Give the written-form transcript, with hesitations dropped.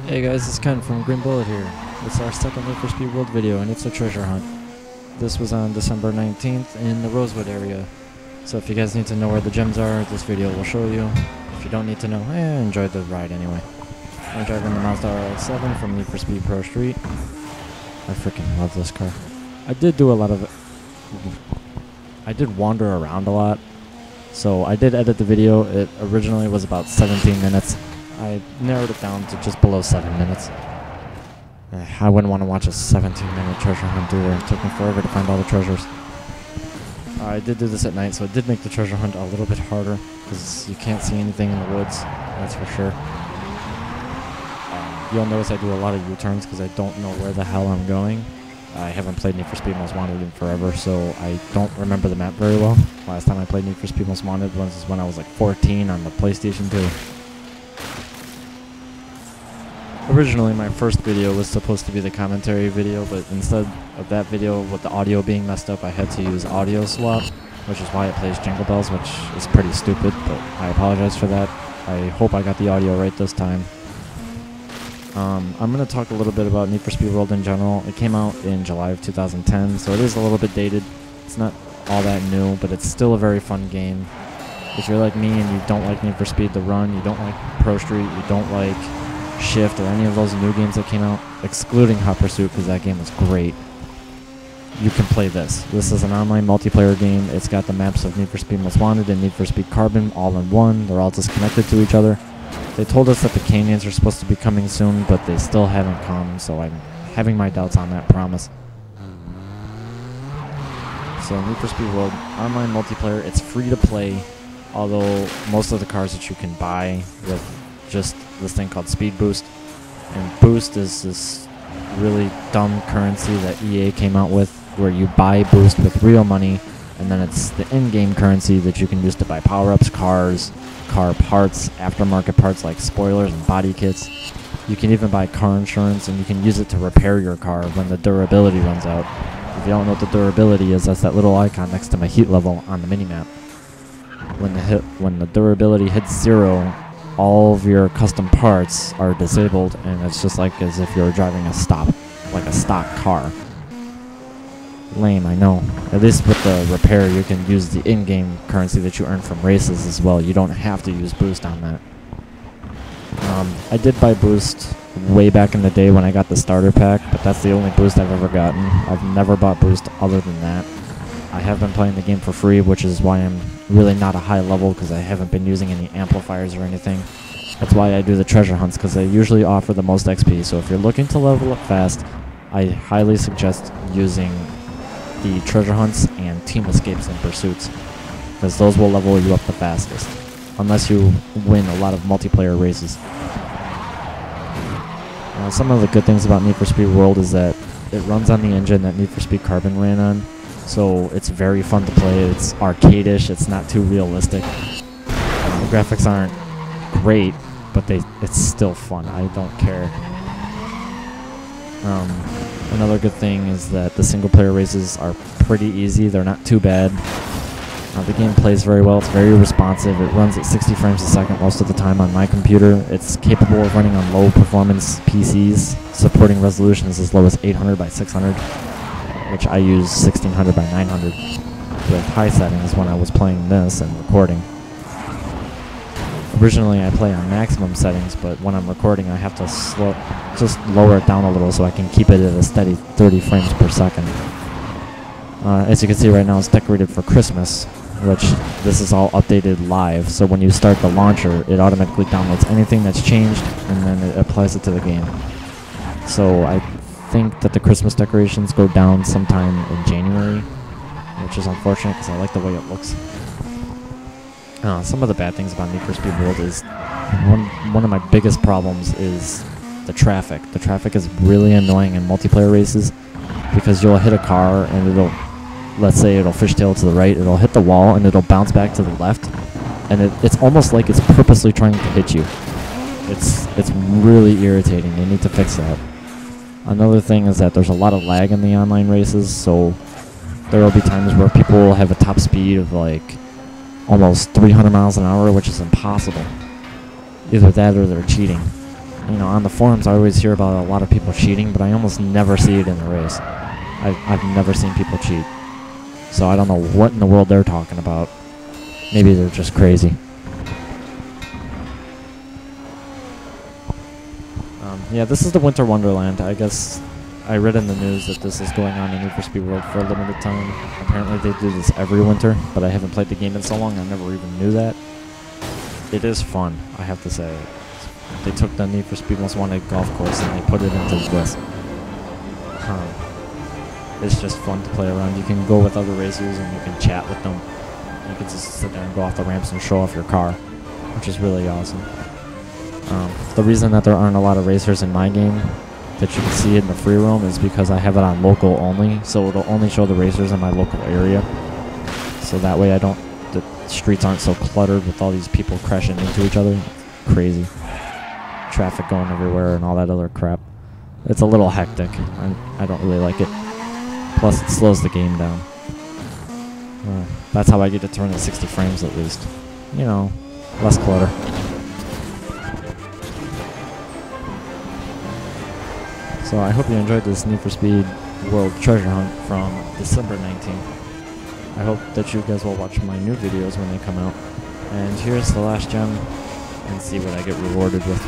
Hey guys, it's Ken from Green Bullet here. It's our second Need for Speed World video and it's a treasure hunt. This was on December 19th in the Rosewood area. So if you guys need to know where the gems are, this video will show you. If you don't need to know, enjoy the ride anyway. I'm driving the Mazda RX-7 from Need for Speed Pro Street. I freaking love this car. I did wander around a lot. So I did edit the video. It originally was about 17 minutes. I narrowed it down to just below 7 minutes. I wouldn't want to watch a 17-minute treasure hunt either. It took me forever to find all the treasures. I did do this at night, so it did make the treasure hunt a little bit harder, because you can't see anything in the woods, that's for sure. You'll notice I do a lot of U-turns because I don't know where the hell I'm going. I haven't played Need for Speed Most Wanted in forever, so I don't remember the map very well. Last time I played Need for Speed Most Wanted was when I was like 14 on the PlayStation 2. Originally, my first video was supposed to be the commentary video, but instead of that video with the audio being messed up, I had to use audio swap, which is why it plays Jingle Bells, which is pretty stupid, but I apologize for that. I hope I got the audio right this time. I'm going to talk a little bit about Need for Speed World in general. It came out in July of 2010, so it is a little bit dated. It's not all that new, but it's still a very fun game. If you're like me and you don't like Need for Speed The Run, you don't like Pro Street, you don't like Shift or any of those new games that came out, excluding Hot Pursuit because that game was great, you can play this. This is an online multiplayer game. It's got the maps of Need for Speed Most Wanted and Need for Speed Carbon all in one. They're all just connected to each other. They told us that the canyons are supposed to be coming soon, but they still haven't come, so I'm having my doubts on that promise. So Need for Speed World, online multiplayer, it's free to play, although most of the cars that you can buy with just this thing called Speed Boost. And Boost is this really dumb currency that EA came out with, where you buy Boost with real money, and then it's the in-game currency that you can use to buy power-ups, cars, car parts, aftermarket parts like spoilers and body kits. You can even buy car insurance, and you can use it to repair your car when the durability runs out. If you don't know what the durability is, that's that little icon next to my heat level on the minimap. When the durability hits 0, all of your custom parts are disabled, and it's just like as if you're driving a stock car. Lame, I know. At least with the repair, you can use the in-game currency that you earn from races as well. You don't have to use Boost on that. I did buy Boost way back in the day when I got the starter pack, but that's the only Boost I've ever gotten. I've never bought Boost other than that. I have been playing the game for free, which is why I'm really not a high level, because I haven't been using any amplifiers or anything. That's why I do the treasure hunts, because they usually offer the most XP. So if you're looking to level up fast, I highly suggest using the treasure hunts and team escapes and pursuits, because those will level you up the fastest, unless you win a lot of multiplayer races. Some of the good things about Need for Speed World is that it runs on the engine that Need for Speed Carbon ran on. So it's very fun to play. It's arcade-ish. It's not too realistic. The graphics aren't great, but it's still fun. I don't care. Another good thing is that the single-player races are pretty easy. They're not too bad. The game plays very well. It's very responsive. It runs at 60 frames a second most of the time on my computer. It's capable of running on low-performance PCs, supporting resolutions as low as 800 by 600. Which I use 1600 by 900 with high settings when I was playing this and recording. Originally I play on maximum settings, but when I'm recording I have to just lower it down a little so I can keep it at a steady 30 frames per second. As you can see right now, it's decorated for Christmas, which this is all updated live, so when you start the launcher it automatically downloads anything that's changed and then it applies it to the game. So I think that the Christmas decorations go down sometime in January, which is unfortunate because I like the way it looks. Some of the bad things about Need for Speed World is one of my biggest problems is the traffic. The traffic is really annoying in multiplayer races because you'll hit a car and let's say it'll fishtail to the right, it'll hit the wall and it'll bounce back to the left, and it's almost like it's purposely trying to hit you. It's really irritating. They need to fix that. Another thing is that there's a lot of lag in the online races, so there will be times where people will have a top speed of like almost 300 miles an hour, which is impossible. Either that or they're cheating. you know, on the forums I always hear about a lot of people cheating, but I almost never see it in the race. I've never seen people cheat. So I don't know what in the world they're talking about. Maybe they're just crazy. Yeah, this is the Winter Wonderland. I guess I read in the news that this is going on in Need for Speed World for a limited time. Apparently they do this every winter, but I haven't played the game in so long I never even knew that. It is fun, I have to say. They took the Need for Speed Most Wanted golf course and they put it into this. It's just fun to play around. You can go with other racers and you can chat with them. You can just sit there and go off the ramps and show off your car, which is really awesome. The reason that there aren't a lot of racers in my game that you can see in the free roam is because I have it on local only, so it'll only show the racers in my local area. So that way the streets aren't so cluttered with all these people crashing into each other. Crazy. Traffic going everywhere and all that other crap. It's a little hectic. I don't really like it. Plus it slows the game down. That's how I get to turn at 60 frames at least. You know, less clutter. So I hope you enjoyed this Need for Speed World Treasure Hunt from December 19th. I hope that you guys will watch my new videos when they come out. And here's the last gem, and see what I get rewarded with.